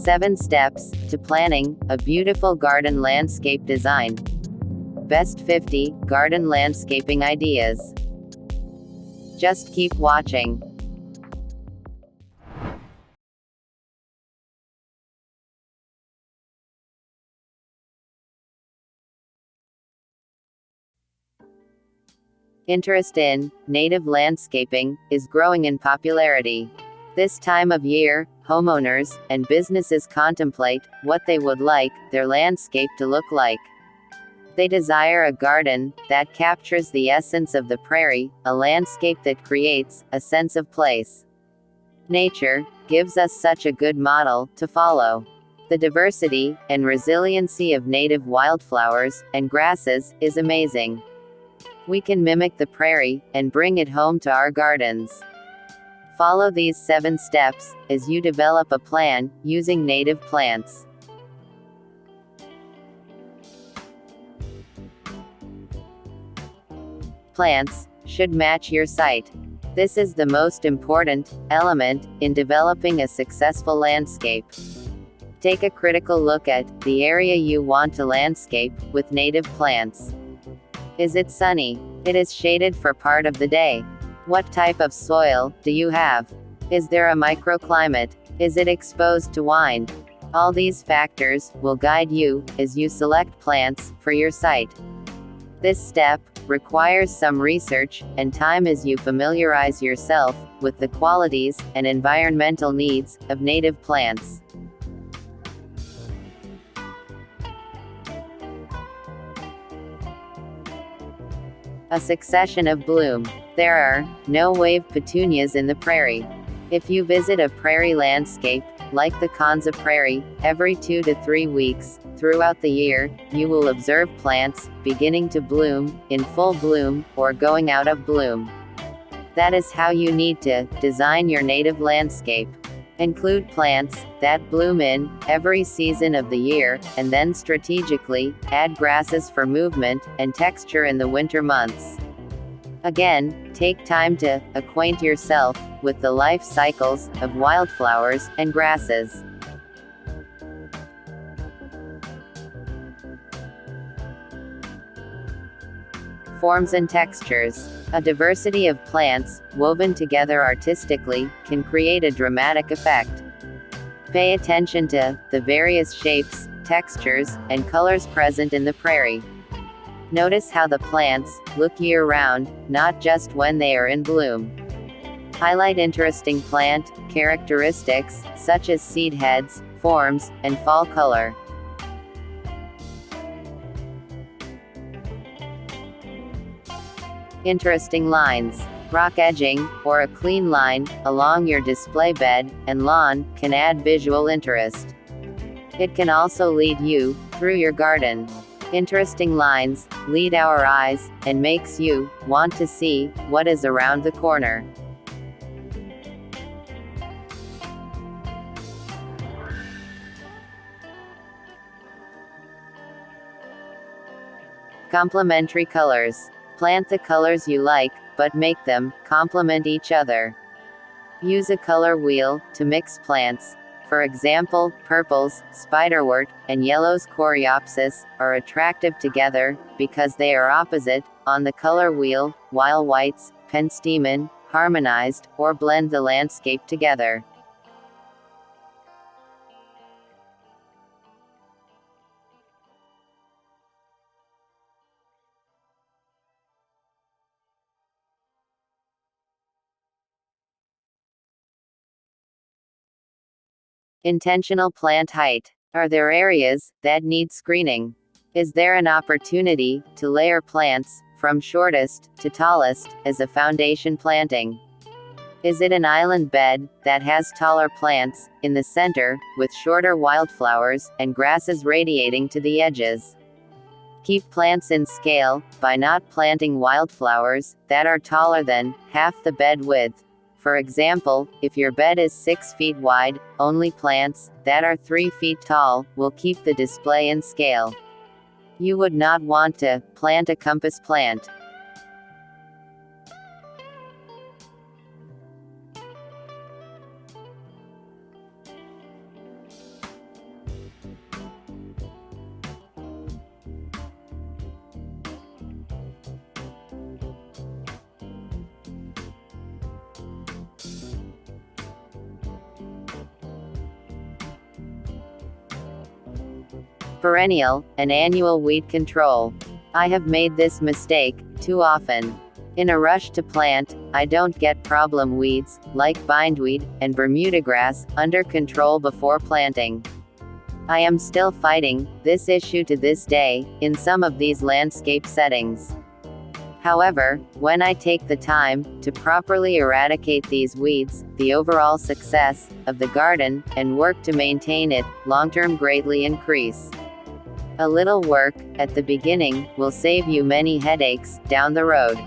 7 Steps to Planning a Beautiful Garden Landscape Design. Best 50 Garden Landscaping Ideas. Just keep watching. Interest in native landscaping is growing in popularity. This time of year, homeowners and businesses contemplate what they would like their landscape to look like. They desire a garden that captures the essence of the prairie, a landscape that creates a sense of place. Nature gives us such a good model to follow. The diversity and resiliency of native wildflowers and grasses is amazing. We can mimic the prairie and bring it home to our gardens. Follow these 7 steps as you develop a plan using native plants. Plants should match your site. This is the most important element in developing a successful landscape. Take a critical look at the area you want to landscape with native plants. Is it sunny? It is shaded for part of the day. What type of soil do you have? Is there a microclimate? Is it exposed to wind? All these factors will guide you as you select plants for your site. This step requires some research and time as you familiarize yourself with the qualities and environmental needs of native plants. A succession of bloom. There are no wave petunias in the prairie. If you visit a prairie landscape, like the Kanza Prairie, every 2 to 3 weeks, throughout the year, you will observe plants beginning to bloom, in full bloom, or going out of bloom. That is how you need to design your native landscape. Include plants that bloom in every season of the year, and then strategically add grasses for movement and texture in the winter months. Again, take time to acquaint yourself with the life cycles of wildflowers and grasses. Forms and textures. A diversity of plants, woven together artistically, can create a dramatic effect. Pay attention to the various shapes, textures, and colors present in the prairie. Notice how the plants look year-round, not just when they are in bloom. Highlight interesting plant characteristics, such as seed heads, forms, and fall color. Interesting lines. Rock edging, or a clean line, along your display bed and lawn, can add visual interest. It can also lead you through your garden. Interesting lines lead our eyes, and makes you want to see what is around the corner. Complementary colors. Plant the colors you like, but make them complement each other. Use a color wheel to mix plants. For example, purples, spiderwort, and yellows coreopsis are attractive together because they are opposite on the color wheel, while whites, penstemon, harmonized or blend the landscape together. Intentional plant height. Are there areas that need screening? Is there an opportunity to layer plants from shortest to tallest as a foundation planting? Is it an island bed that has taller plants in the center, with shorter wildflowers and grasses radiating to the edges? Keep plants in scale by not planting wildflowers that are taller than half the bed width. For example, if your bed is 6 feet wide, only plants that are 3 feet tall will keep the display in scale. You would not want to plant a compass plant. Perennial and annual weed control. I have made this mistake too often. In a rush to plant, I don't get problem weeds, like bindweed and Bermuda grass, under control before planting. I am still fighting this issue to this day, in some of these landscape settings. However, when I take the time to properly eradicate these weeds, the overall success of the garden and work to maintain it long-term greatly increase. A little work at the beginning will save you many headaches down the road.